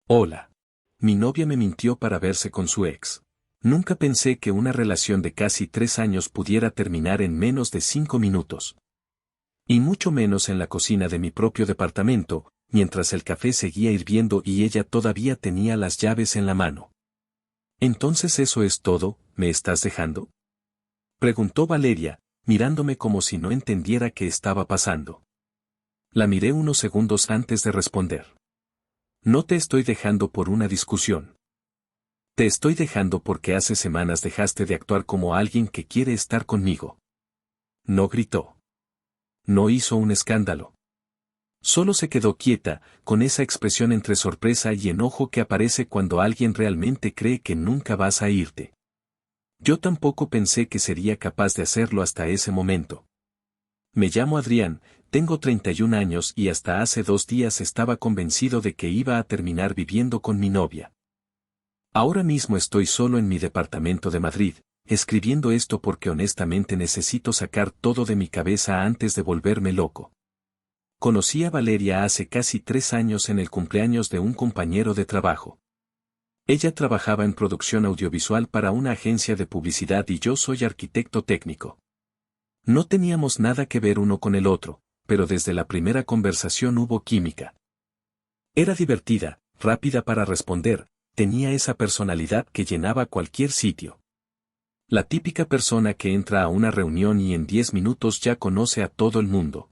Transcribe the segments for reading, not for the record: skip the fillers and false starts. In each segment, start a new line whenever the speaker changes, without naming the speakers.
Hola. Mi novia me mintió para verse con su ex. Nunca pensé que una relación de casi 3 años pudiera terminar en menos de 5 minutos. Y mucho menos en la cocina de mi propio departamento, mientras el café seguía hirviendo y ella todavía tenía las llaves en la mano. ¿Entonces eso es todo? ¿Me estás dejando?, preguntó Valeria, mirándome como si no entendiera qué estaba pasando. La miré unos segundos antes de responder. No te estoy dejando por una discusión. Te estoy dejando porque hace semanas dejaste de actuar como alguien que quiere estar conmigo. No gritó. No hizo un escándalo. Solo se quedó quieta, con esa expresión entre sorpresa y enojo que aparece cuando alguien realmente cree que nunca vas a irte. Yo tampoco pensé que sería capaz de hacerlo hasta ese momento. Me llamo Adrián, tengo 31 años y hasta hace 2 días estaba convencido de que iba a terminar viviendo con mi novia. Ahora mismo estoy solo en mi departamento de Madrid, escribiendo esto porque honestamente necesito sacar todo de mi cabeza antes de volverme loco. Conocí a Valeria hace casi 3 años en el cumpleaños de un compañero de trabajo. Ella trabajaba en producción audiovisual para una agencia de publicidad y yo soy arquitecto técnico. No teníamos nada que ver uno con el otro, pero desde la primera conversación hubo química. Era divertida, rápida para responder, tenía esa personalidad que llenaba cualquier sitio. La típica persona que entra a una reunión y en 10 minutos ya conoce a todo el mundo.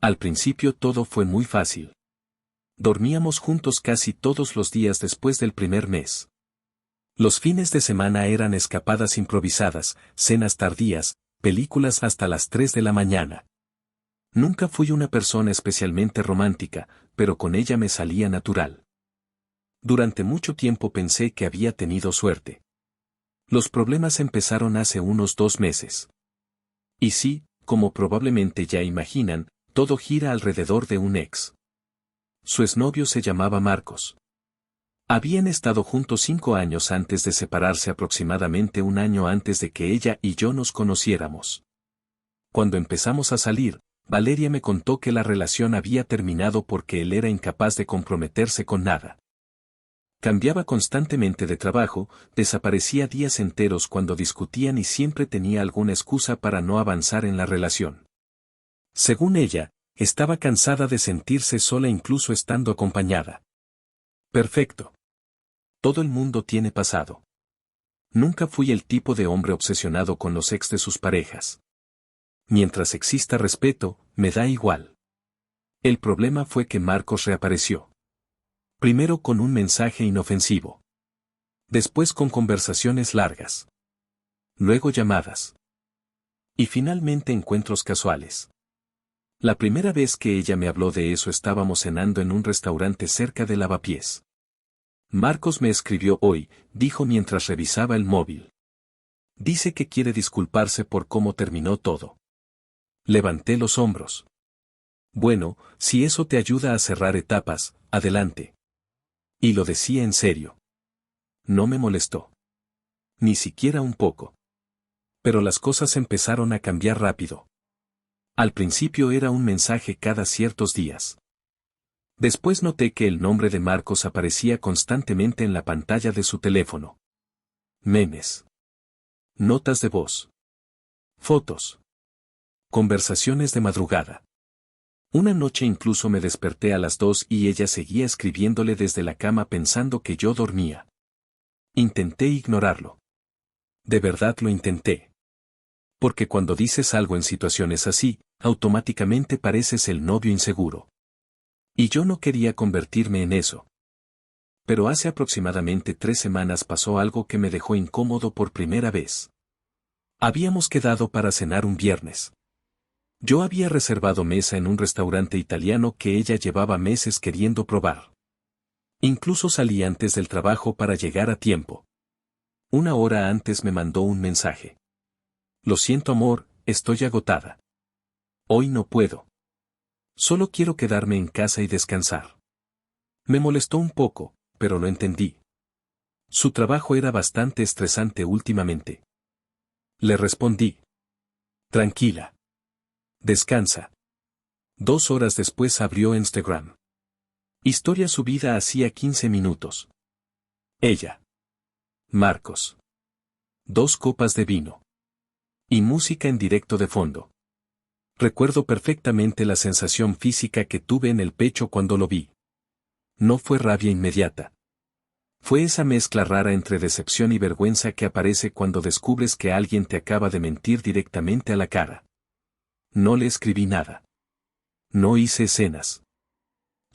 Al principio todo fue muy fácil. Dormíamos juntos casi todos los días después del primer mes. Los fines de semana eran escapadas improvisadas, cenas tardías, películas hasta las 3 de la mañana. Nunca fui una persona especialmente romántica, pero con ella me salía natural. Durante mucho tiempo pensé que había tenido suerte. Los problemas empezaron hace unos 2 meses. Y sí, como probablemente ya imaginan, todo gira alrededor de un ex. Su exnovio se llamaba Marcos. Habían estado juntos 5 años antes de separarse, aproximadamente un año antes de que ella y yo nos conociéramos. Cuando empezamos a salir, Valeria me contó que la relación había terminado porque él era incapaz de comprometerse con nada. Cambiaba constantemente de trabajo, desaparecía días enteros cuando discutían y siempre tenía alguna excusa para no avanzar en la relación. Según ella, estaba cansada de sentirse sola incluso estando acompañada. Perfecto. Todo el mundo tiene pasado. Nunca fui el tipo de hombre obsesionado con los ex de sus parejas. Mientras exista respeto, me da igual. El problema fue que Marcos reapareció. Primero con un mensaje inofensivo. Después con conversaciones largas. Luego llamadas. Y finalmente encuentros casuales. La primera vez que ella me habló de eso estábamos cenando en un restaurante cerca de Lavapiés. Marcos me escribió hoy, dijo mientras revisaba el móvil. Dice que quiere disculparse por cómo terminó todo. Levanté los hombros. Bueno, si eso te ayuda a cerrar etapas, adelante. Y lo decía en serio. No me molestó. Ni siquiera un poco. Pero las cosas empezaron a cambiar rápido. Al principio era un mensaje cada ciertos días. Después noté que el nombre de Marcos aparecía constantemente en la pantalla de su teléfono. Memes. Notas de voz. Fotos. Conversaciones de madrugada. Una noche incluso me desperté a las 2 y ella seguía escribiéndole desde la cama pensando que yo dormía. Intenté ignorarlo. De verdad lo intenté. Porque cuando dices algo en situaciones así, automáticamente pareces el novio inseguro. Y yo no quería convertirme en eso. Pero hace aproximadamente 3 semanas pasó algo que me dejó incómodo por primera vez. Habíamos quedado para cenar un viernes. Yo había reservado mesa en un restaurante italiano que ella llevaba meses queriendo probar. Incluso salí antes del trabajo para llegar a tiempo. 1 hora antes me mandó un mensaje. Lo siento amor, estoy agotada. Hoy no puedo. Solo quiero quedarme en casa y descansar. Me molestó un poco, pero lo entendí. Su trabajo era bastante estresante últimamente. Le respondí. Tranquila. Descansa. 2 horas después abrió Instagram. Historia subida hacía 15 minutos. Ella. Marcos. 2 copas de vino. Y música en directo de fondo. Recuerdo perfectamente la sensación física que tuve en el pecho cuando lo vi. No fue rabia inmediata. Fue esa mezcla rara entre decepción y vergüenza que aparece cuando descubres que alguien te acaba de mentir directamente a la cara. No le escribí nada. No hice escenas.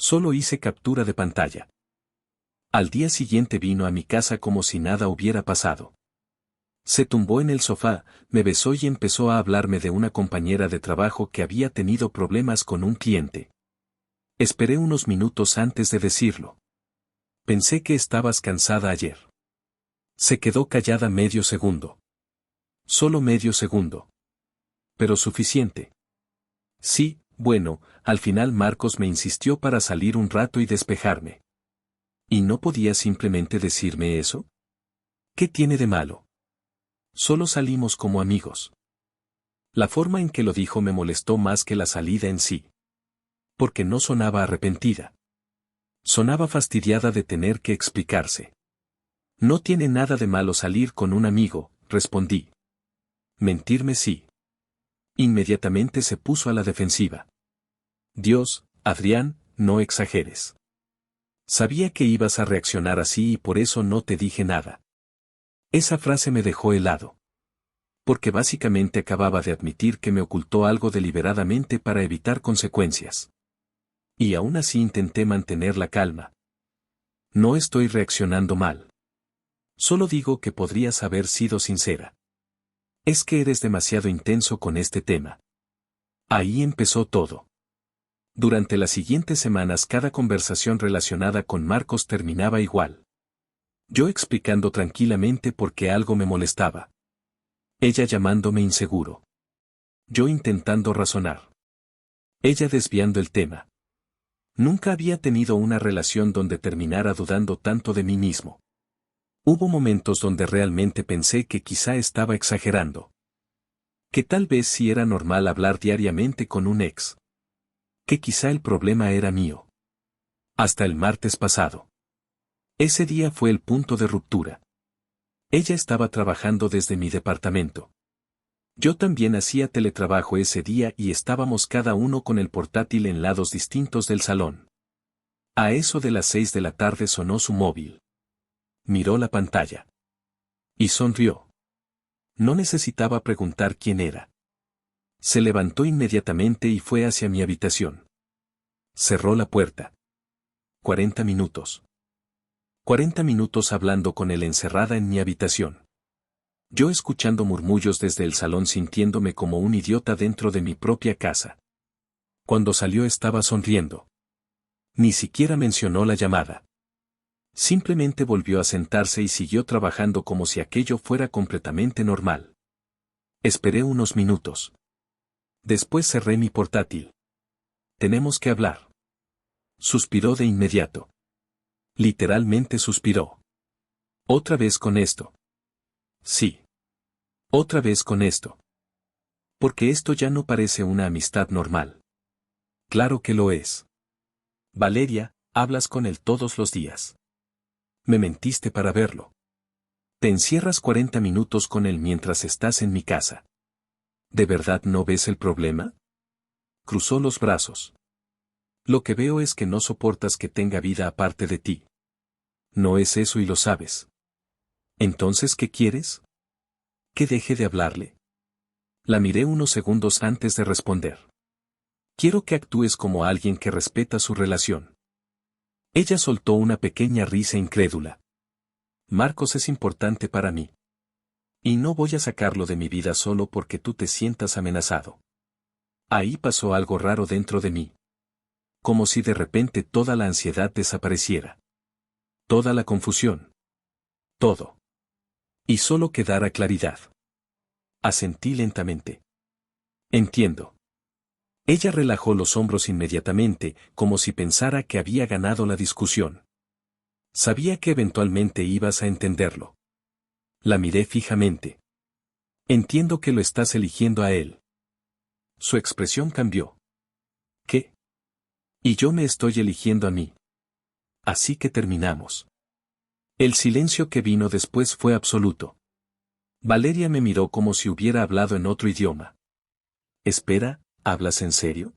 Solo hice captura de pantalla. Al día siguiente vino a mi casa como si nada hubiera pasado. Se tumbó en el sofá, me besó y empezó a hablarme de una compañera de trabajo que había tenido problemas con un cliente. Esperé unos minutos antes de decirlo. Pensé que estabas cansada ayer. Se quedó callada medio segundo. Solo medio segundo. Pero suficiente. Sí, bueno, al final Marcos me insistió para salir un rato y despejarme. ¿Y no podía simplemente decirme eso? ¿Qué tiene de malo? Solo salimos como amigos. La forma en que lo dijo me molestó más que la salida en sí. Porque no sonaba arrepentida. Sonaba fastidiada de tener que explicarse. No tiene nada de malo salir con un amigo, respondí. Mentirme sí. Inmediatamente se puso a la defensiva. Dios, Adrián, no exageres. Sabía que ibas a reaccionar así y por eso no te dije nada. Esa frase me dejó helado. Porque básicamente acababa de admitir que me ocultó algo deliberadamente para evitar consecuencias. Y aún así intenté mantener la calma. No estoy reaccionando mal. Solo digo que podrías haber sido sincera. Es que eres demasiado intenso con este tema. Ahí empezó todo. Durante las siguientes semanas cada conversación relacionada con Marcos terminaba igual. Yo explicando tranquilamente por qué algo me molestaba. Ella llamándome inseguro. Yo intentando razonar. Ella desviando el tema. Nunca había tenido una relación donde terminara dudando tanto de mí mismo. Hubo momentos donde realmente pensé que quizá estaba exagerando. Que tal vez sí era normal hablar diariamente con un ex. Que quizá el problema era mío. Hasta el martes pasado. Ese día fue el punto de ruptura. Ella estaba trabajando desde mi departamento. Yo también hacía teletrabajo ese día y estábamos cada uno con el portátil en lados distintos del salón. A eso de las 6 de la tarde sonó su móvil. Miró la pantalla. Y sonrió. No necesitaba preguntar quién era. Se levantó inmediatamente y fue hacia mi habitación. Cerró la puerta. 40 minutos. 40 minutos hablando con él encerrada en mi habitación. Yo escuchando murmullos desde el salón sintiéndome como un idiota dentro de mi propia casa. Cuando salió estaba sonriendo. Ni siquiera mencionó la llamada. Simplemente volvió a sentarse y siguió trabajando como si aquello fuera completamente normal. Esperé unos minutos. Después cerré mi portátil. Tenemos que hablar. Suspiró de inmediato. Literalmente suspiró. Otra vez con esto. Sí. Otra vez con esto. Porque esto ya no parece una amistad normal. Claro que lo es. Valeria, hablas con él todos los días. Me mentiste para verlo. Te encierras 40 minutos con él mientras estás en mi casa. ¿De verdad no ves el problema? Cruzó los brazos. Lo que veo es que no soportas que tenga vida aparte de ti. No es eso y lo sabes. ¿Entonces qué quieres? ¿Que deje de hablarle? La miré unos segundos antes de responder. Quiero que actúes como alguien que respeta su relación. Ella soltó una pequeña risa incrédula. Marcos es importante para mí. Y no voy a sacarlo de mi vida solo porque tú te sientas amenazado. Ahí pasó algo raro dentro de mí. Como si de repente toda la ansiedad desapareciera. Toda la confusión. Todo. Y solo quedara claridad. Asentí lentamente. Entiendo. Ella relajó los hombros inmediatamente, como si pensara que había ganado la discusión. Sabía que eventualmente ibas a entenderlo. La miré fijamente. Entiendo que lo estás eligiendo a él. Su expresión cambió. ¿Qué? Y yo me estoy eligiendo a mí. así que terminamos. El silencio que vino después fue absoluto. Valeria me miró como si hubiera hablado en otro idioma. Espera, ¿hablas en serio?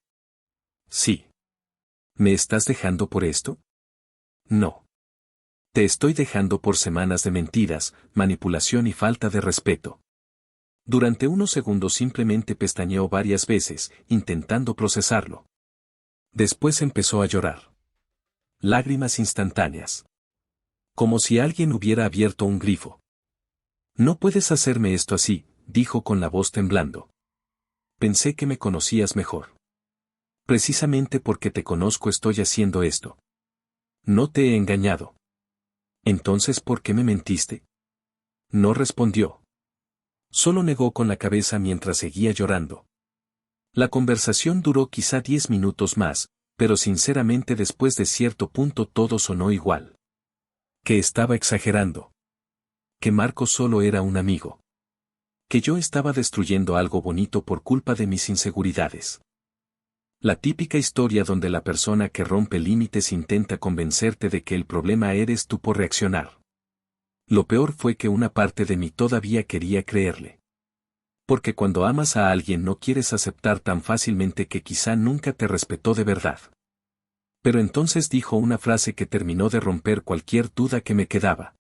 Sí. ¿Me estás dejando por esto? No. Te estoy dejando por semanas de mentiras, manipulación y falta de respeto. Durante unos segundos simplemente pestañeó varias veces, intentando procesarlo. Después empezó a llorar. Lágrimas instantáneas. Como si alguien hubiera abierto un grifo. No puedes hacerme esto así, dijo con la voz temblando. Pensé que me conocías mejor. Precisamente porque te conozco estoy haciendo esto. No te he engañado. Entonces, ¿por qué me mentiste? No respondió. Solo negó con la cabeza mientras seguía llorando. La conversación duró quizá 10 minutos más, pero sinceramente después de cierto punto todo sonó igual. Que estaba exagerando. Que Marco solo era un amigo. Que yo estaba destruyendo algo bonito por culpa de mis inseguridades. La típica historia donde la persona que rompe límites intenta convencerte de que el problema eres tú por reaccionar. Lo peor fue que una parte de mí todavía quería creerle. Porque cuando amas a alguien no quieres aceptar tan fácilmente que quizá nunca te respetó de verdad. Pero entonces dijo una frase que terminó de romper cualquier duda que me quedaba.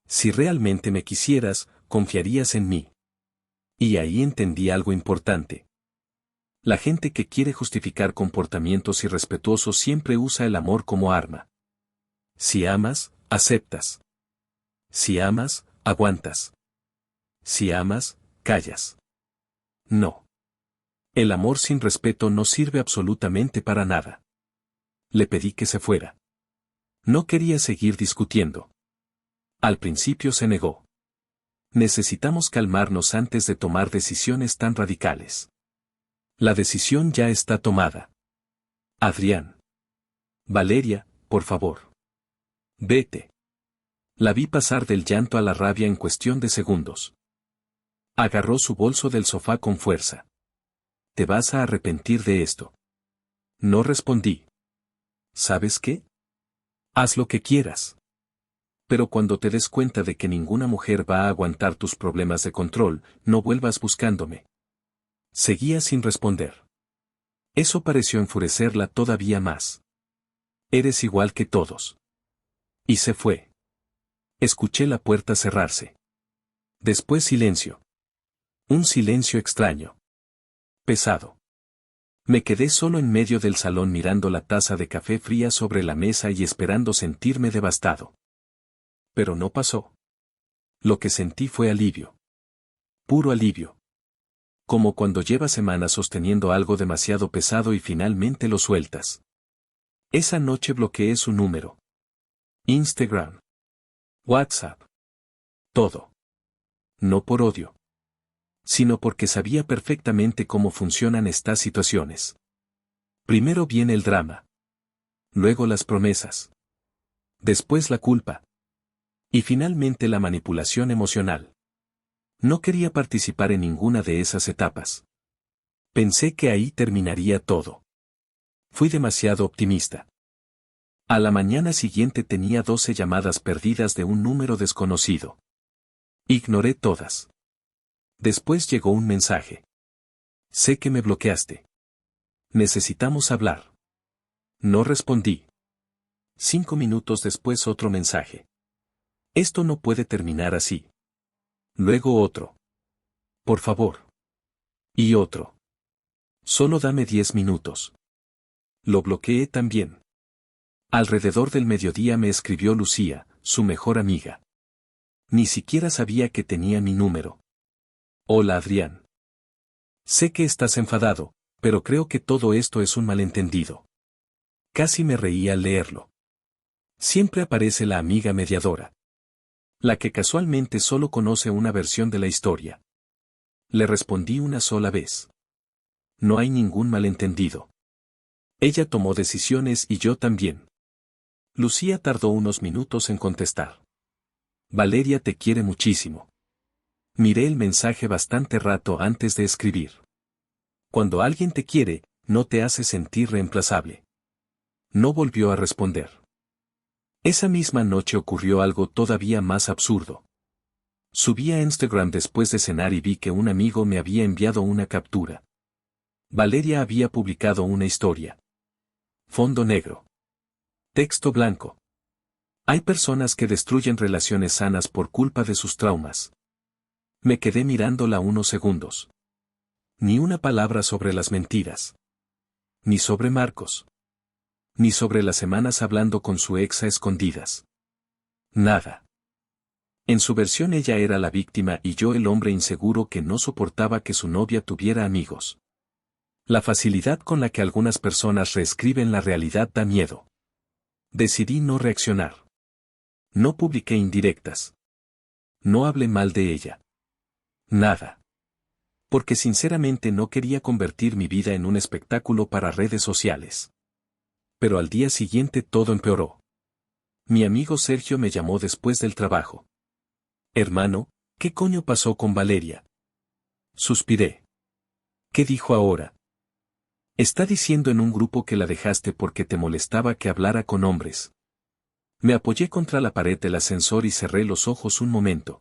Si realmente me quisieras, confiarías en mí. Y ahí entendí algo importante. La gente que quiere justificar comportamientos irrespetuosos siempre usa el amor como arma. Si amas, aceptas. Si amas, aguantas. Si amas, callas. No. El amor sin respeto no sirve absolutamente para nada. Le pedí que se fuera. No quería seguir discutiendo. Al principio se negó. Necesitamos calmarnos antes de tomar decisiones tan radicales. La decisión ya está tomada. Adrián. Valeria, por favor. Vete. La vi pasar del llanto a la rabia en cuestión de segundos. Agarró su bolso del sofá con fuerza. Te vas a arrepentir de esto. No respondí. ¿Sabes qué? Haz lo que quieras. Pero cuando te des cuenta de que ninguna mujer va a aguantar tus problemas de control, no vuelvas buscándome. Seguía sin responder. Eso pareció enfurecerla todavía más. Eres igual que todos. Y se fue. Escuché la puerta cerrarse. Después silencio. Un silencio extraño. Pesado. Me quedé solo en medio del salón mirando la taza de café fría sobre la mesa y esperando sentirme devastado. Pero no pasó. Lo que sentí fue alivio. Puro alivio. Como cuando llevas semanas sosteniendo algo demasiado pesado y finalmente lo sueltas. Esa noche bloqueé su número. Instagram. WhatsApp. Todo. No por odio. Sino porque sabía perfectamente cómo funcionan estas situaciones. Primero viene el drama. Luego las promesas. Después la culpa. Y finalmente la manipulación emocional. No quería participar en ninguna de esas etapas. Pensé que ahí terminaría todo. Fui demasiado optimista. A la mañana siguiente tenía 12 llamadas perdidas de un número desconocido. Ignoré todas. Después llegó un mensaje. Sé que me bloqueaste. Necesitamos hablar. No respondí. 5 minutos después otro mensaje. Esto no puede terminar así. Luego otro. Por favor. Y otro. Solo dame 10 minutos. Lo bloqueé también. Alrededor del mediodía me escribió Lucía, su mejor amiga. Ni siquiera sabía que tenía mi número. Hola Adrián. Sé que estás enfadado, pero creo que todo esto es un malentendido. Casi me reí al leerlo. Siempre aparece la amiga mediadora. La que casualmente solo conoce una versión de la historia. Le respondí una sola vez. No hay ningún malentendido. Ella tomó decisiones y yo también. Lucía tardó unos minutos en contestar. Valeria te quiere muchísimo. Miré el mensaje bastante rato antes de escribir. Cuando alguien te quiere, no te hace sentir reemplazable. No volvió a responder. Esa misma noche ocurrió algo todavía más absurdo. Subí a Instagram después de cenar y vi que un amigo me había enviado una captura. Valeria había publicado una historia. Fondo negro. Texto blanco. Hay personas que destruyen relaciones sanas por culpa de sus traumas. Me quedé mirándola unos segundos. Ni una palabra sobre las mentiras. Ni sobre Marcos. Ni sobre las semanas hablando con su ex a escondidas. Nada. En su versión ella era la víctima y yo el hombre inseguro que no soportaba que su novia tuviera amigos. La facilidad con la que algunas personas reescriben la realidad da miedo. Decidí no reaccionar. No publiqué indirectas. No hablé mal de ella. Nada. Porque sinceramente no quería convertir mi vida en un espectáculo para redes sociales. Pero al día siguiente todo empeoró. Mi amigo Sergio me llamó después del trabajo. Hermano, ¿qué coño pasó con Valeria? Suspiré. ¿Qué dijo ahora? Está diciendo en un grupo que la dejaste porque te molestaba que hablara con hombres. Me apoyé contra la pared del ascensor y cerré los ojos un momento.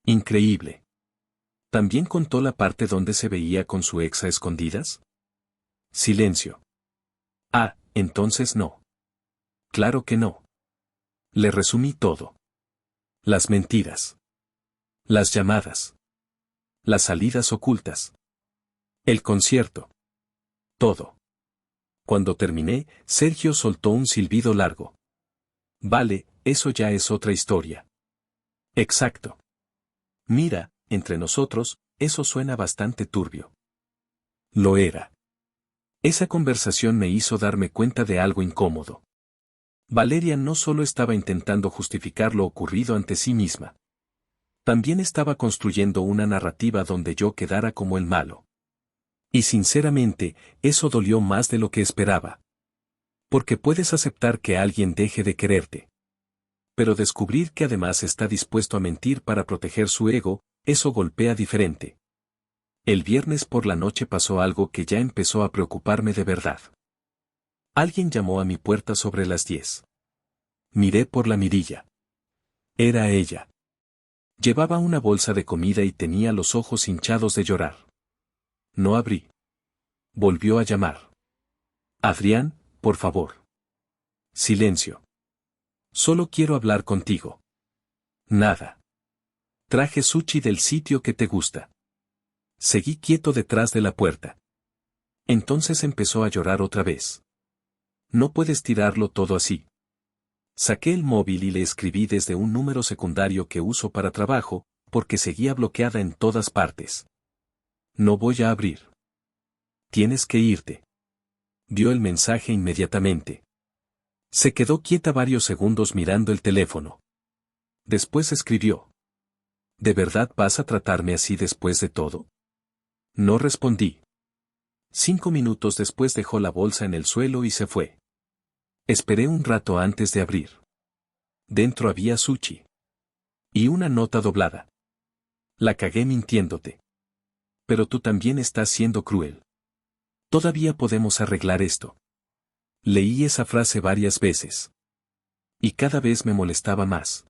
Increíble. ¿También contó la parte donde se veía con su ex a escondidas? Silencio. Ah, entonces no. Claro que no. Le resumí todo. Las mentiras. Las llamadas. Las salidas ocultas. El concierto. Todo. Cuando terminé, Sergio soltó un silbido largo. Vale, eso ya es otra historia. Exacto. Mira, entre nosotros, eso suena bastante turbio. Lo era. Esa conversación me hizo darme cuenta de algo incómodo. Valeria no solo estaba intentando justificar lo ocurrido ante sí misma. También estaba construyendo una narrativa donde yo quedara como el malo. Y sinceramente, eso dolió más de lo que esperaba. Porque puedes aceptar que alguien deje de quererte. Pero descubrir que además está dispuesto a mentir para proteger su ego, eso golpea diferente. El viernes por la noche pasó algo que ya empezó a preocuparme de verdad. Alguien llamó a mi puerta sobre las 10. Miré por la mirilla. Era ella. Llevaba una bolsa de comida y tenía los ojos hinchados de llorar. No abrí. Volvió a llamar. Adrián, por favor. Silencio. Solo quiero hablar contigo. Nada. Traje sushi del sitio que te gusta. Seguí quieto detrás de la puerta. Entonces empezó a llorar otra vez. No puedes tirarlo todo así. Saqué el móvil y le escribí desde un número secundario que uso para trabajo, porque seguía bloqueada en todas partes. No voy a abrir. Tienes que irte. Vio el mensaje inmediatamente. Se quedó quieta varios segundos mirando el teléfono. Después escribió. ¿De verdad vas a tratarme así después de todo? No respondí. 5 minutos después dejó la bolsa en el suelo y se fue. Esperé un rato antes de abrir. Dentro había sushi. Y una nota doblada. La cagué mintiéndote. Pero tú también estás siendo cruel. Todavía podemos arreglar esto. Leí esa frase varias veces. Y cada vez me molestaba más.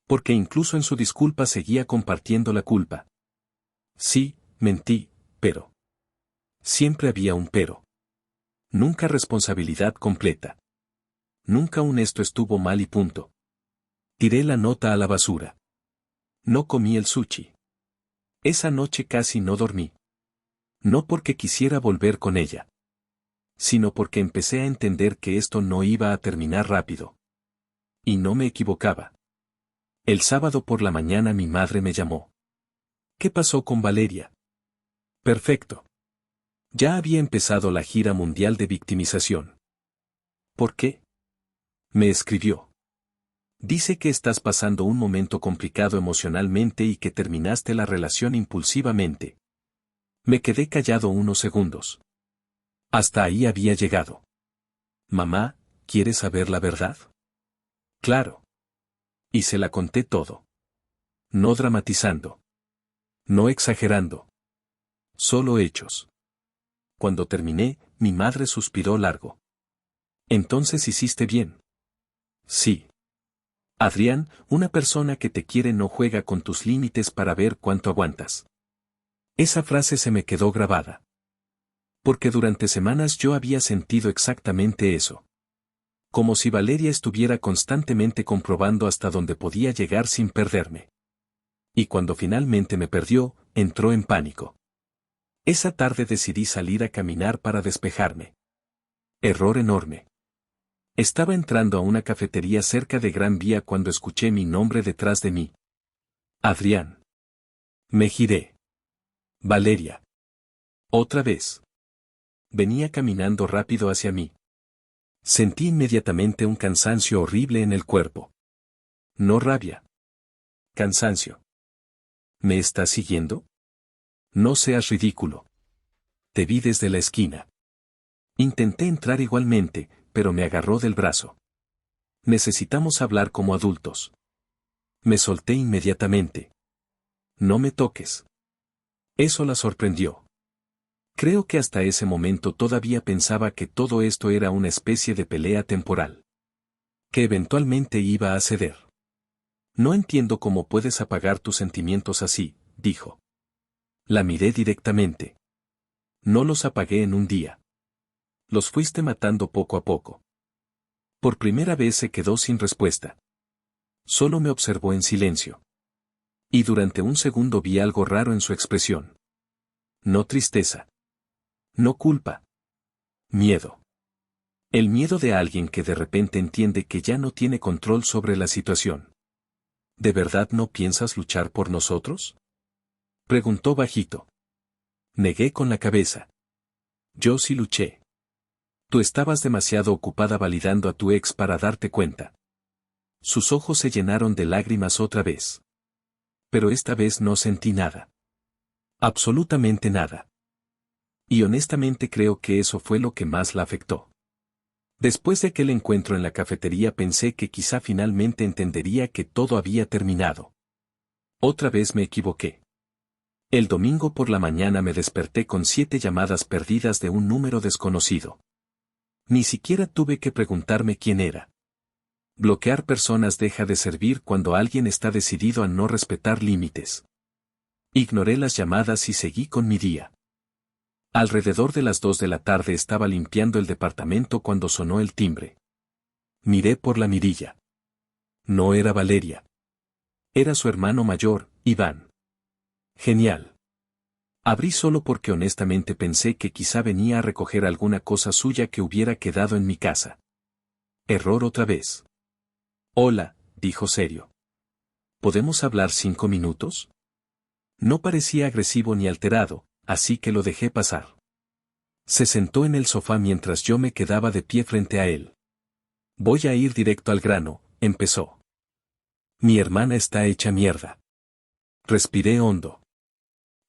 Porque incluso en su disculpa seguía compartiendo la culpa. Sí, mentí, pero. Siempre había un pero. Nunca responsabilidad completa. Nunca un esto estuvo mal y punto. Tiré la nota a la basura. No comí el sushi. Esa noche casi no dormí. No porque quisiera volver con ella. Sino porque empecé a entender que esto no iba a terminar rápido. Y no me equivocaba. El sábado por la mañana mi madre me llamó. ¿Qué pasó con Valeria? Perfecto. Ya había empezado la gira mundial de victimización. ¿Por qué? Me escribió. Dice que estás pasando un momento complicado emocionalmente y que terminaste la relación impulsivamente. Me quedé callado unos segundos. Hasta ahí había llegado. Mamá, ¿quieres saber la verdad? Claro. Y se la conté todo. No dramatizando. No exagerando. Solo hechos. Cuando terminé, mi madre suspiró largo. Entonces hiciste bien. Sí. Adrián, una persona que te quiere no juega con tus límites para ver cuánto aguantas. Esa frase se me quedó grabada. Porque durante semanas yo había sentido exactamente eso. Como si Valeria estuviera constantemente comprobando hasta dónde podía llegar sin perderme. Y cuando finalmente me perdió, entró en pánico. Esa tarde decidí salir a caminar para despejarme. Error enorme. Estaba entrando a una cafetería cerca de Gran Vía cuando escuché mi nombre detrás de mí. Adrián. Me giré. Valeria. Otra vez. Venía caminando rápido hacia mí. Sentí inmediatamente un cansancio horrible en el cuerpo. No rabia. Cansancio. ¿Me estás siguiendo? No seas ridículo. Te vi desde la esquina. Intenté entrar igualmente, pero me agarró del brazo. Necesitamos hablar como adultos. Me solté inmediatamente. No me toques. Eso la sorprendió. Creo que hasta ese momento todavía pensaba que todo esto era una especie de pelea temporal. Que eventualmente iba a ceder. No entiendo cómo puedes apagar tus sentimientos así, dijo. La miré directamente. No los apagué en un día. Los fuiste matando poco a poco. Por primera vez se quedó sin respuesta. Solo me observó en silencio. Y durante un segundo vi algo raro en su expresión. No tristeza. No culpa. Miedo. El miedo de alguien que de repente entiende que ya no tiene control sobre la situación. ¿De verdad no piensas luchar por nosotros? Preguntó bajito. Negué con la cabeza. Yo sí luché. Tú estabas demasiado ocupada validando a tu ex para darte cuenta. Sus ojos se llenaron de lágrimas otra vez. Pero esta vez no sentí nada. Absolutamente nada. Y honestamente creo que eso fue lo que más la afectó. Después de aquel encuentro en la cafetería pensé que quizá finalmente entendería que todo había terminado. Otra vez me equivoqué. El domingo por la mañana me desperté con 7 llamadas perdidas de un número desconocido. Ni siquiera tuve que preguntarme quién era. Bloquear personas deja de servir cuando alguien está decidido a no respetar límites. Ignoré las llamadas y seguí con mi día. Alrededor de las 2 de la tarde estaba limpiando el departamento cuando sonó el timbre. Miré por la mirilla. No era Valeria. Era su hermano mayor, Iván. Genial. Abrí solo porque honestamente pensé que quizá venía a recoger alguna cosa suya que hubiera quedado en mi casa. Error otra vez. Hola, dijo serio. ¿Podemos hablar 5 minutos? No parecía agresivo ni alterado, así que lo dejé pasar. Se sentó en el sofá mientras yo me quedaba de pie frente a él. Voy a ir directo al grano, empezó. Mi hermana está hecha mierda. Respiré hondo.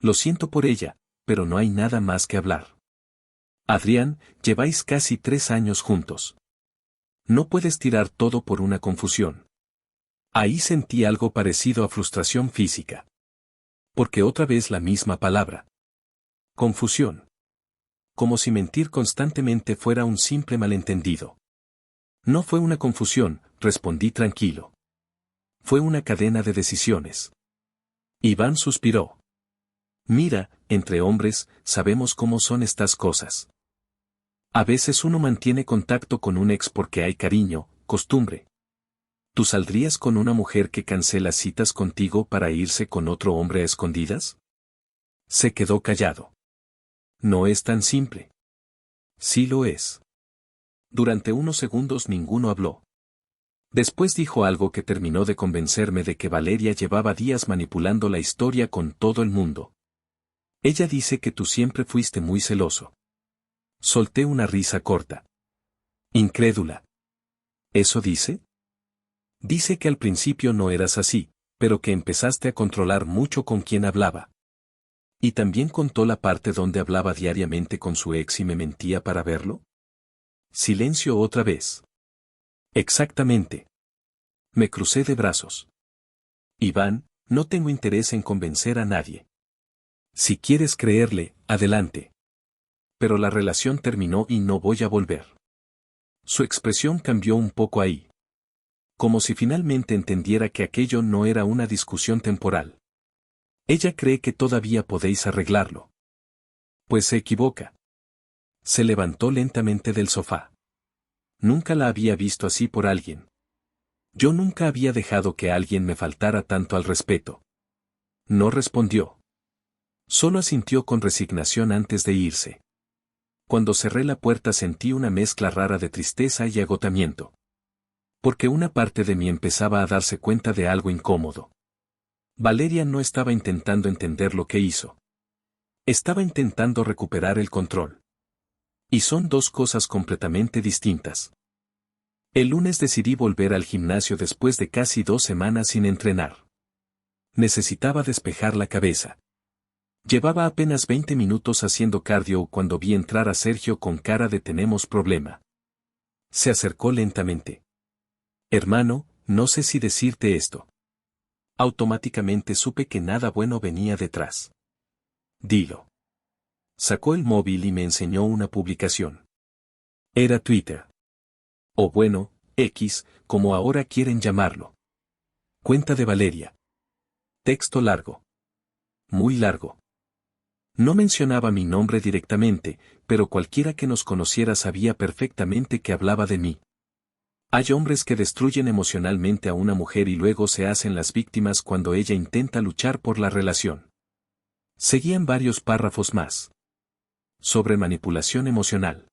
Lo siento por ella, pero no hay nada más que hablar. Adrián, lleváis casi 3 años juntos. No puedes tirar todo por una confusión. Ahí sentí algo parecido a frustración física. Porque otra vez la misma palabra. Confusión. Como si mentir constantemente fuera un simple malentendido. No fue una confusión, respondí tranquilo. Fue una cadena de decisiones. Iván suspiró. Mira, entre hombres, sabemos cómo son estas cosas. A veces uno mantiene contacto con un ex porque hay cariño, costumbre. ¿Tú saldrías con una mujer que cancela citas contigo para irse con otro hombre a escondidas? Se quedó callado. No es tan simple. Sí lo es. Durante unos segundos ninguno habló. Después dijo algo que terminó de convencerme de que Valeria llevaba días manipulando la historia con todo el mundo. Ella dice que tú siempre fuiste muy celoso. Solté una risa corta. Incrédula. ¿Eso dice? Dice que al principio no eras así, pero que empezaste a controlar mucho con quién hablaba. ¿Y también contó la parte donde hablaba diariamente con su ex y me mentía para verlo? Silencio otra vez. Exactamente. Me crucé de brazos. Iván, no tengo interés en convencer a nadie. Si quieres creerle, adelante. Pero la relación terminó y no voy a volver. Su expresión cambió un poco ahí. como si finalmente entendiera que aquello no era una discusión temporal. Ella cree que todavía podéis arreglarlo. Pues se equivoca. Se levantó lentamente del sofá. Nunca la había visto así por alguien. Yo nunca había dejado que alguien me faltara tanto al respeto. No respondió. Solo asintió con resignación antes de irse. Cuando cerré la puerta sentí una mezcla rara de tristeza y agotamiento. Porque una parte de mí empezaba a darse cuenta de algo incómodo. Valeria no estaba intentando entender lo que hizo. Estaba intentando recuperar el control. Y son dos cosas completamente distintas. El lunes decidí volver al gimnasio después de casi 2 semanas sin entrenar. Necesitaba despejar la cabeza. Llevaba apenas 20 minutos haciendo cardio cuando vi entrar a Sergio con cara de tenemos problema. Se acercó lentamente. Hermano, no sé si decirte esto. Automáticamente supe que nada bueno venía detrás. Dilo. Sacó el móvil y me enseñó una publicación. Era Twitter. O bueno, X, como ahora quieren llamarlo. Cuenta de Valeria. Texto largo. Muy largo. No mencionaba mi nombre directamente, pero cualquiera que nos conociera sabía perfectamente que hablaba de mí. Hay hombres que destruyen emocionalmente a una mujer y luego se hacen las víctimas cuando ella intenta luchar por la relación. Seguían varios párrafos más. Sobre manipulación emocional.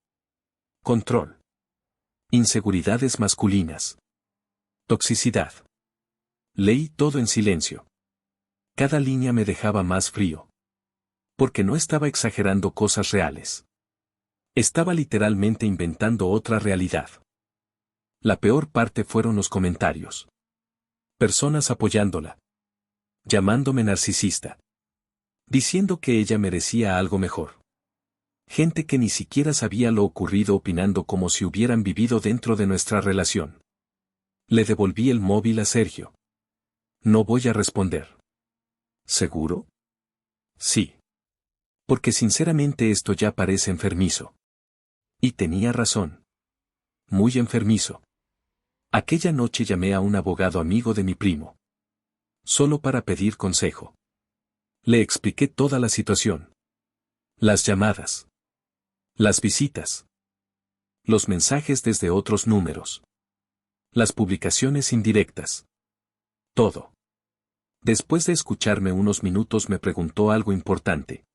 Control. Inseguridades masculinas. Toxicidad. Leí todo en silencio. Cada línea me dejaba más frío. Porque no estaba exagerando cosas reales. Estaba literalmente inventando otra realidad. La peor parte fueron los comentarios. Personas apoyándola. Llamándome narcisista. Diciendo que ella merecía algo mejor. Gente que ni siquiera sabía lo ocurrido opinando como si hubieran vivido dentro de nuestra relación. Le devolví el móvil a Sergio. No voy a responder. ¿Seguro? Sí. Porque sinceramente esto ya parece enfermizo. Y tenía razón. Muy enfermizo. Aquella noche llamé a un abogado amigo de mi primo. Solo para pedir consejo. Le expliqué toda la situación. Las llamadas. Las visitas. Los mensajes desde otros números. Las publicaciones indirectas. Todo. Después de escucharme unos minutos me preguntó algo importante.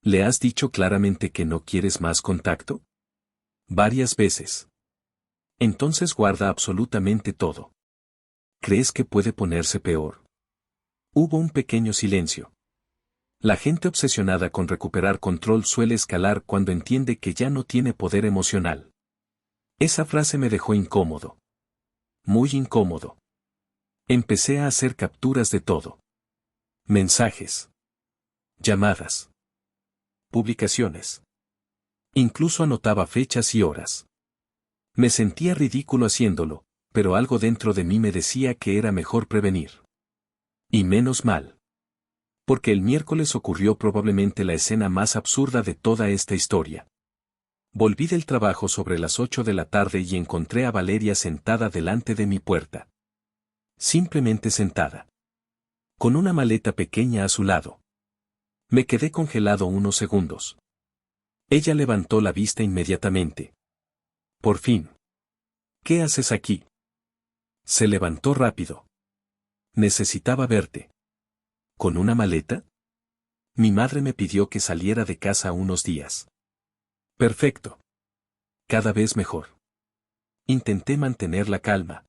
¿Le has dicho claramente que no quieres más contacto? Varias veces. Entonces guarda absolutamente todo. ¿Crees que puede ponerse peor? Hubo un pequeño silencio. La gente obsesionada con recuperar control suele escalar cuando entiende que ya no tiene poder emocional. Esa frase me dejó incómodo. Muy incómodo. Empecé a hacer capturas de todo. Mensajes. Llamadas. Publicaciones. Incluso anotaba fechas y horas. Me sentía ridículo haciéndolo, pero algo dentro de mí me decía que era mejor prevenir. Y menos mal. Porque el miércoles ocurrió probablemente la escena más absurda de toda esta historia. Volví del trabajo sobre las 8 de la tarde y encontré a Valeria sentada delante de mi puerta. Simplemente sentada. Con una maleta pequeña a su lado. Me quedé congelado unos segundos. Ella levantó la vista inmediatamente. Por fin. ¿Qué haces aquí? Se levantó rápido. Necesitaba verte. ¿Con una maleta? Mi madre me pidió que saliera de casa unos días. Perfecto. Cada vez mejor. Intenté mantener la calma.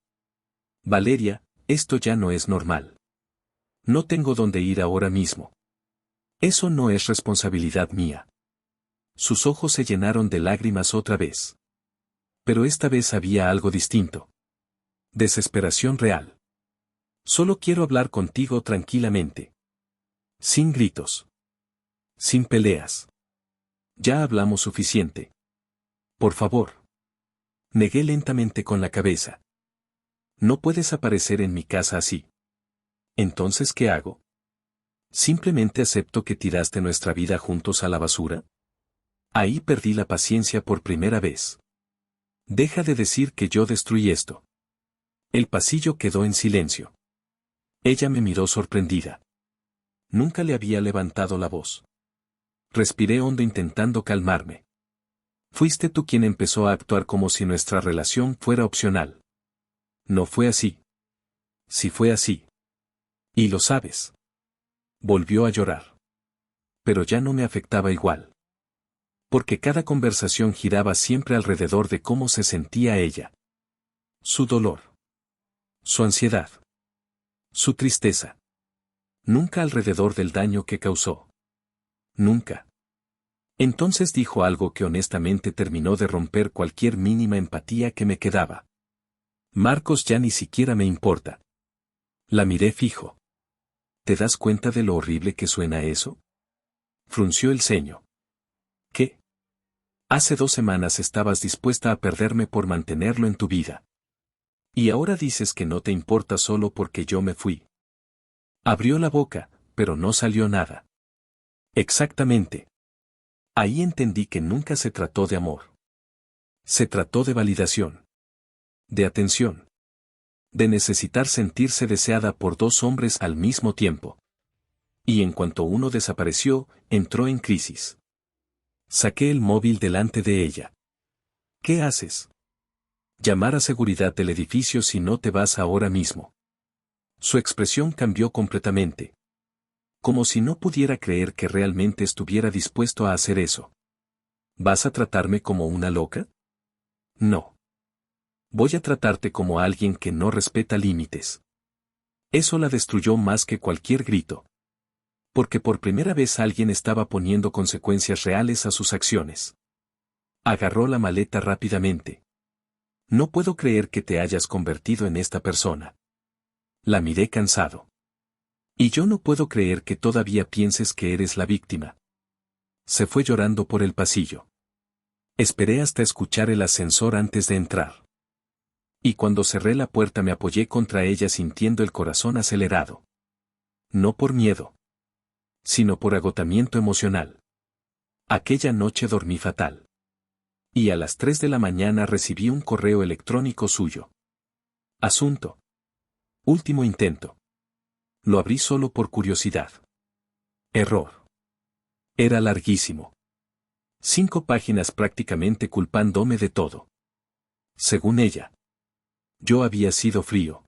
Valeria, esto ya no es normal. No tengo dónde ir ahora mismo. Eso no es responsabilidad mía. Sus ojos se llenaron de lágrimas otra vez. Pero esta vez había algo distinto. Desesperación real. Solo quiero hablar contigo tranquilamente. Sin gritos. Sin peleas. Ya hablamos suficiente. Por favor. Negué lentamente con la cabeza. No puedes aparecer en mi casa así. ¿Entonces qué hago? ¿Simplemente acepto que tiraste nuestra vida juntos a la basura? Ahí perdí la paciencia por primera vez. Deja de decir que yo destruí esto. El pasillo quedó en silencio. Ella me miró sorprendida. Nunca le había levantado la voz. Respiré hondo intentando calmarme. Fuiste tú quien empezó a actuar como si nuestra relación fuera opcional. No fue así. Sí fue así. Y lo sabes. Volvió a llorar. Pero ya no me afectaba igual. Porque cada conversación giraba siempre alrededor de cómo se sentía ella. Su dolor. Su ansiedad. Su tristeza. Nunca alrededor del daño que causó. Nunca. Entonces dijo algo que honestamente terminó de romper cualquier mínima empatía que me quedaba. Marcos ya ni siquiera me importa. La miré fijo. ¿Te das cuenta de lo horrible que suena eso? Frunció el ceño. ¿Qué? Hace 2 semanas estabas dispuesta a perderme por mantenerlo en tu vida. Y ahora dices que no te importa solo porque yo me fui. Abrió la boca, pero no salió nada. Exactamente. Ahí entendí que nunca se trató de amor. Se trató de validación. De atención. De necesitar sentirse deseada por 2 hombres al mismo tiempo. Y en cuanto uno desapareció, entró en crisis. Saqué el móvil delante de ella. ¿Qué haces? Llamar a seguridad del edificio si no te vas ahora mismo. Su expresión cambió completamente. Como si no pudiera creer que realmente estuviera dispuesto a hacer eso. ¿Vas a tratarme como una loca? No. Voy a tratarte como alguien que no respeta límites. Eso la destruyó más que cualquier grito. Porque por primera vez alguien estaba poniendo consecuencias reales a sus acciones. Agarró la maleta rápidamente. No puedo creer que te hayas convertido en esta persona. La miré cansado. Y yo no puedo creer que todavía pienses que eres la víctima. Se fue llorando por el pasillo. Esperé hasta escuchar el ascensor antes de entrar. Y cuando cerré la puerta me apoyé contra ella sintiendo el corazón acelerado. No por miedo, sino por agotamiento emocional. Aquella noche dormí fatal. Y a las 3 de la mañana recibí un correo electrónico suyo. Asunto. Último intento. Lo abrí solo por curiosidad. Error. Era larguísimo. 5 páginas prácticamente culpándome de todo. Según ella. Yo había sido frío.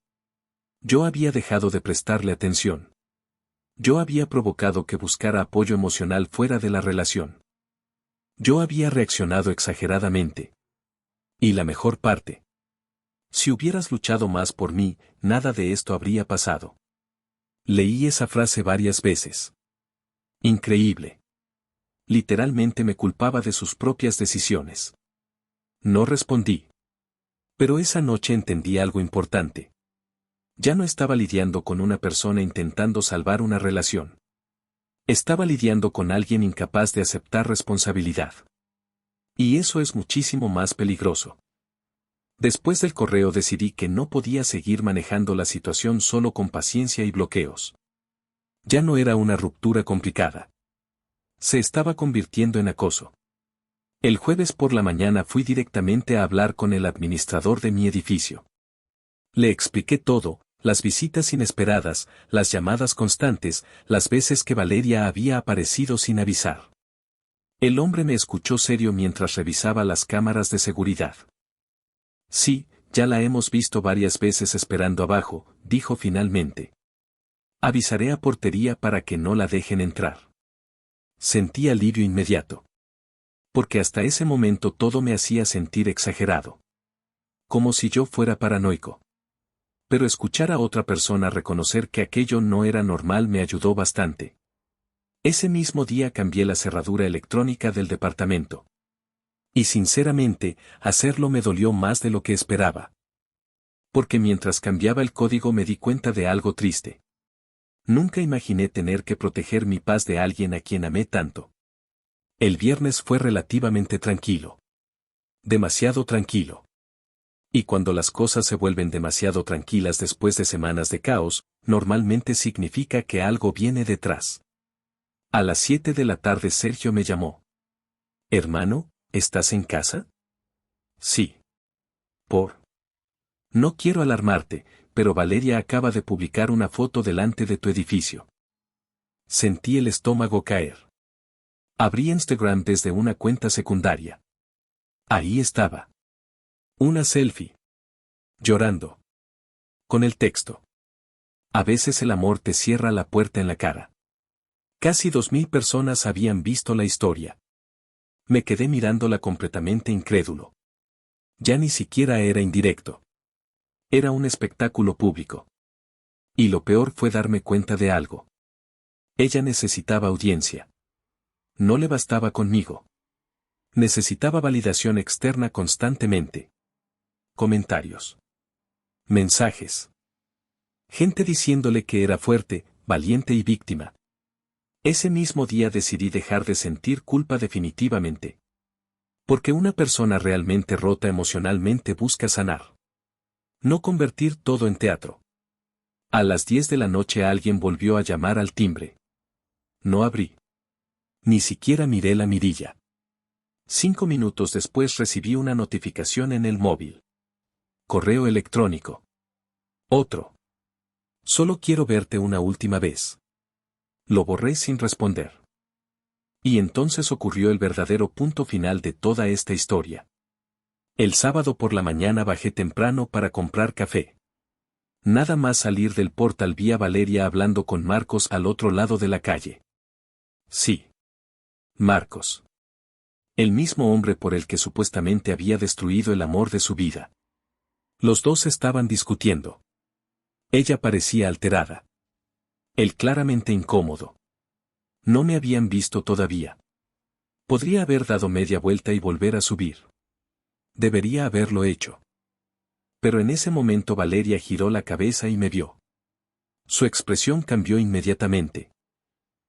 Yo había dejado de prestarle atención. Yo había provocado que buscara apoyo emocional fuera de la relación. Yo había reaccionado exageradamente. Y la mejor parte. Si hubieras luchado más por mí, nada de esto habría pasado. Leí esa frase varias veces. Increíble. Literalmente me culpaba de sus propias decisiones. No respondí. Pero esa noche entendí algo importante. Ya no estaba lidiando con una persona intentando salvar una relación. Estaba lidiando con alguien incapaz de aceptar responsabilidad. Y eso es muchísimo más peligroso. Después del correo decidí que no podía seguir manejando la situación solo con paciencia y bloqueos. Ya no era una ruptura complicada. Se estaba convirtiendo en acoso. El jueves por la mañana fui directamente a hablar con el administrador de mi edificio. Le expliqué todo, las visitas inesperadas, las llamadas constantes, las veces que Valeria había aparecido sin avisar. El hombre me escuchó serio mientras revisaba las cámaras de seguridad. Sí, ya la hemos visto varias veces esperando abajo, dijo finalmente. Avisaré a portería para que no la dejen entrar. Sentí alivio inmediato. Porque hasta ese momento todo me hacía sentir exagerado. Como si yo fuera paranoico. Pero escuchar a otra persona reconocer que aquello no era normal me ayudó bastante. Ese mismo día cambié la cerradura electrónica del departamento. Y sinceramente, hacerlo me dolió más de lo que esperaba. Porque mientras cambiaba el código me di cuenta de algo triste. Nunca imaginé tener que proteger mi paz de alguien a quien amé tanto. El viernes fue relativamente tranquilo. Demasiado tranquilo. Y cuando las cosas se vuelven demasiado tranquilas después de semanas de caos, normalmente significa que algo viene detrás. A las 7 de la tarde Sergio me llamó. Hermano, ¿estás en casa? Sí. ¿Por? No quiero alarmarte, pero Valeria acaba de publicar una foto delante de tu edificio. Sentí el estómago caer. Abrí Instagram desde una cuenta secundaria. Ahí estaba. Una selfie. Llorando. Con el texto. A veces el amor te cierra la puerta en la cara. Casi 2000 personas habían visto la historia. Me quedé mirándola completamente incrédulo. Ya ni siquiera era indirecto. Era un espectáculo público. Y lo peor fue darme cuenta de algo. Ella necesitaba audiencia. No le bastaba conmigo. Necesitaba validación externa constantemente. Comentarios. Mensajes. Gente diciéndole que era fuerte, valiente y víctima. Ese mismo día decidí dejar de sentir culpa definitivamente. Porque una persona realmente rota emocionalmente busca sanar. No convertir todo en teatro. A las 10 de la noche alguien volvió a llamar al timbre. No abrí. Ni siquiera miré la mirilla. 5 minutos después recibí una notificación en el móvil. Correo electrónico. Otro. Solo quiero verte una última vez. Lo borré sin responder. Y entonces ocurrió el verdadero punto final de toda esta historia. El sábado por la mañana bajé temprano para comprar café. Nada más salir del portal vi a Valeria hablando con Marcos al otro lado de la calle. Sí. Marcos. El mismo hombre por el que supuestamente había destruido el amor de su vida. Los dos estaban discutiendo. Ella parecía alterada. Él claramente incómodo. No me habían visto todavía. Podría haber dado media vuelta y volver a subir. Debería haberlo hecho. Pero en ese momento Valeria giró la cabeza y me vio. Su expresión cambió inmediatamente.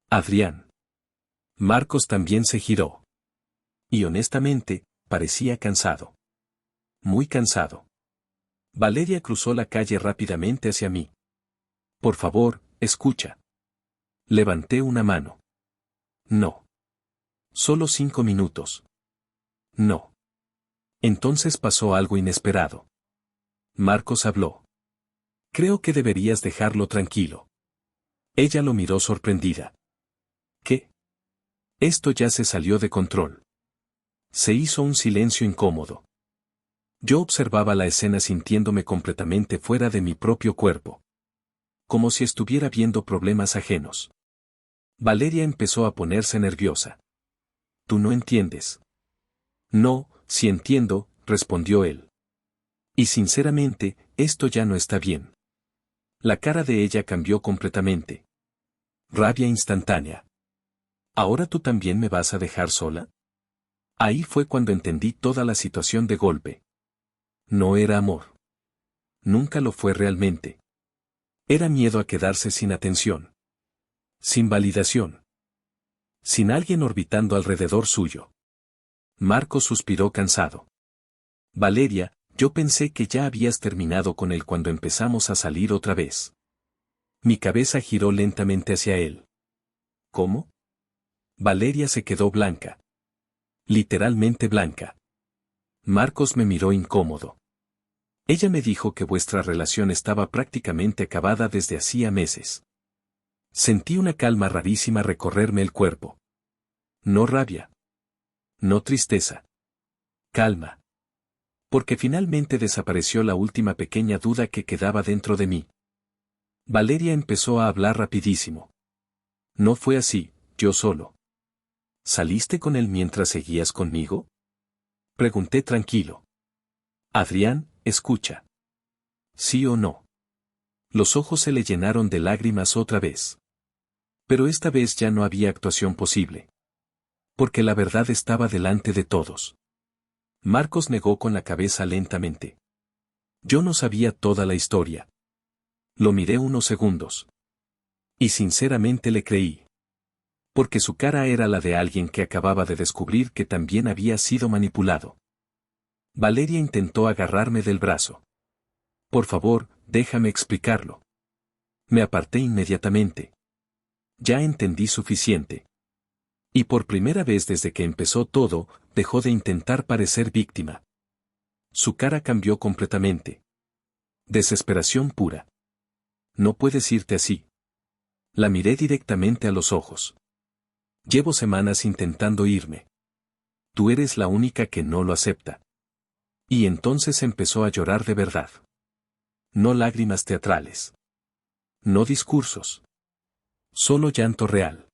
Adrián. Marcos también se giró. Y honestamente, parecía cansado. Muy cansado. Valeria cruzó la calle rápidamente hacia mí. Por favor, escucha. Levanté una mano. No. Solo 5 minutos. No. Entonces pasó algo inesperado. Marcos habló. Creo que deberías dejarlo tranquilo. Ella lo miró sorprendida. ¿Qué? Esto ya se salió de control. Se hizo un silencio incómodo. Yo observaba la escena sintiéndome completamente fuera de mi propio cuerpo. Como si estuviera viendo problemas ajenos. Valeria empezó a ponerse nerviosa. Tú no entiendes. No, sí entiendo, respondió él. Y sinceramente, esto ya no está bien. La cara de ella cambió completamente. Rabia instantánea. ¿Ahora tú también me vas a dejar sola? Ahí fue cuando entendí toda la situación de golpe. No era amor. Nunca lo fue realmente. Era miedo a quedarse sin atención. Sin validación. Sin alguien orbitando alrededor suyo. Marcos suspiró cansado. Valeria, yo pensé que ya habías terminado con él cuando empezamos a salir otra vez. Mi cabeza giró lentamente hacia él. ¿Cómo? Valeria se quedó blanca. Literalmente blanca. Marcos me miró incómodo. Ella me dijo que vuestra relación estaba prácticamente acabada desde hacía meses. Sentí una calma rarísima recorrerme el cuerpo. No rabia. No tristeza. Calma. Porque finalmente desapareció la última pequeña duda que quedaba dentro de mí. Valeria empezó a hablar rapidísimo. No fue así, yo solo. ¿Saliste con él mientras seguías conmigo? Pregunté tranquilo. Adrián, escucha. ¿Sí o no? Los ojos se le llenaron de lágrimas otra vez. Pero esta vez ya no había actuación posible. Porque la verdad estaba delante de todos. Marcos negó con la cabeza lentamente. Yo no sabía toda la historia. Lo miré unos segundos. Y sinceramente le creí. Porque su cara era la de alguien que acababa de descubrir que también había sido manipulado. Valeria intentó agarrarme del brazo. Por favor, déjame explicarlo. Me aparté inmediatamente. Ya entendí suficiente. Y por primera vez desde que empezó todo, dejó de intentar parecer víctima. Su cara cambió completamente. Desesperación pura. No puedes irte así. La miré directamente a los ojos. Llevo semanas intentando irme. Tú eres la única que no lo acepta. Y entonces empezó a llorar de verdad. No lágrimas teatrales. No discursos. Solo llanto real.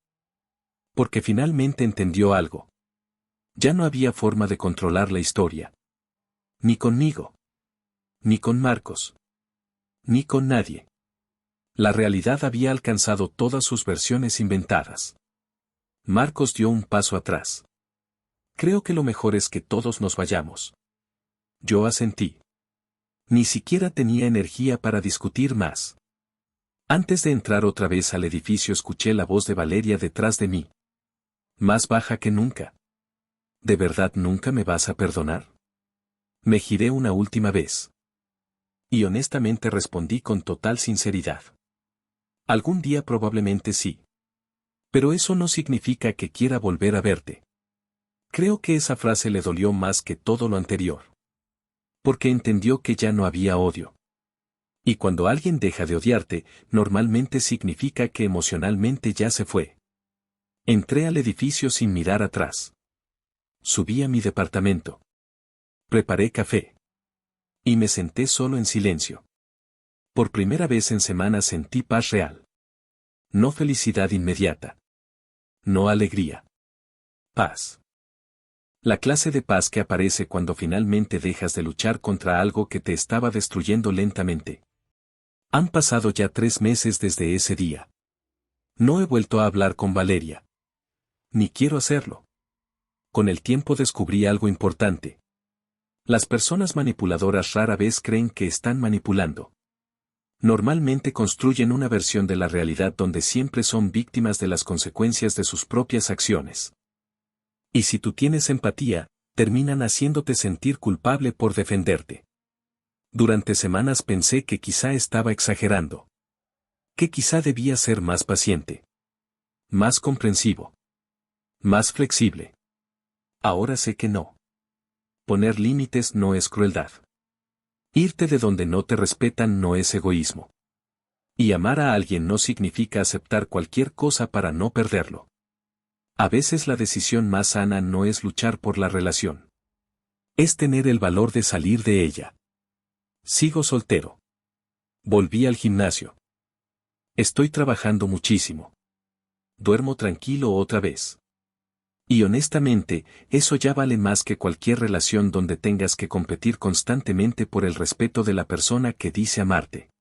Porque finalmente entendió algo. Ya no había forma de controlar la historia. Ni conmigo. Ni con Marcos. Ni con nadie. La realidad había alcanzado todas sus versiones inventadas. Marcos dio un paso atrás. Creo que lo mejor es que todos nos vayamos. Yo asentí. Ni siquiera tenía energía para discutir más. Antes de entrar otra vez al edificio escuché la voz de Valeria detrás de mí. Más baja que nunca. ¿De verdad nunca me vas a perdonar? Me giré una última vez. Y honestamente respondí con total sinceridad. Algún día probablemente sí. Pero eso no significa que quiera volver a verte. Creo que esa frase le dolió más que todo lo anterior. Porque entendió que ya no había odio. Y cuando alguien deja de odiarte, normalmente significa que emocionalmente ya se fue. Entré al edificio sin mirar atrás. Subí a mi departamento. Preparé café. Y me senté solo en silencio. Por primera vez en semanas sentí paz real. No felicidad inmediata. No alegría. Paz. La clase de paz que aparece cuando finalmente dejas de luchar contra algo que te estaba destruyendo lentamente. Han pasado ya 3 meses desde ese día. No he vuelto a hablar con Valeria. Ni quiero hacerlo. Con el tiempo descubrí algo importante. Las personas manipuladoras rara vez creen que están manipulando. Normalmente construyen una versión de la realidad donde siempre son víctimas de las consecuencias de sus propias acciones. Y si tú tienes empatía, terminan haciéndote sentir culpable por defenderte. Durante semanas pensé que quizá estaba exagerando. Que quizá debía ser más paciente. Más comprensivo. Más flexible. Ahora sé que no. Poner límites no es crueldad. Irte de donde no te respetan no es egoísmo. Y amar a alguien no significa aceptar cualquier cosa para no perderlo. A veces la decisión más sana no es luchar por la relación. Es tener el valor de salir de ella. Sigo soltero. Volví al gimnasio. Estoy trabajando muchísimo. Duermo tranquilo otra vez. Y honestamente, eso ya vale más que cualquier relación donde tengas que competir constantemente por el respeto de la persona que dice amarte.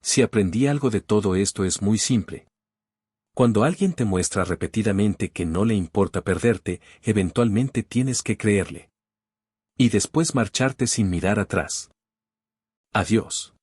Si aprendí algo de todo esto es muy simple. Cuando alguien te muestra repetidamente que no le importa perderte, eventualmente tienes que creerle. Y después marcharte sin mirar atrás. Adiós.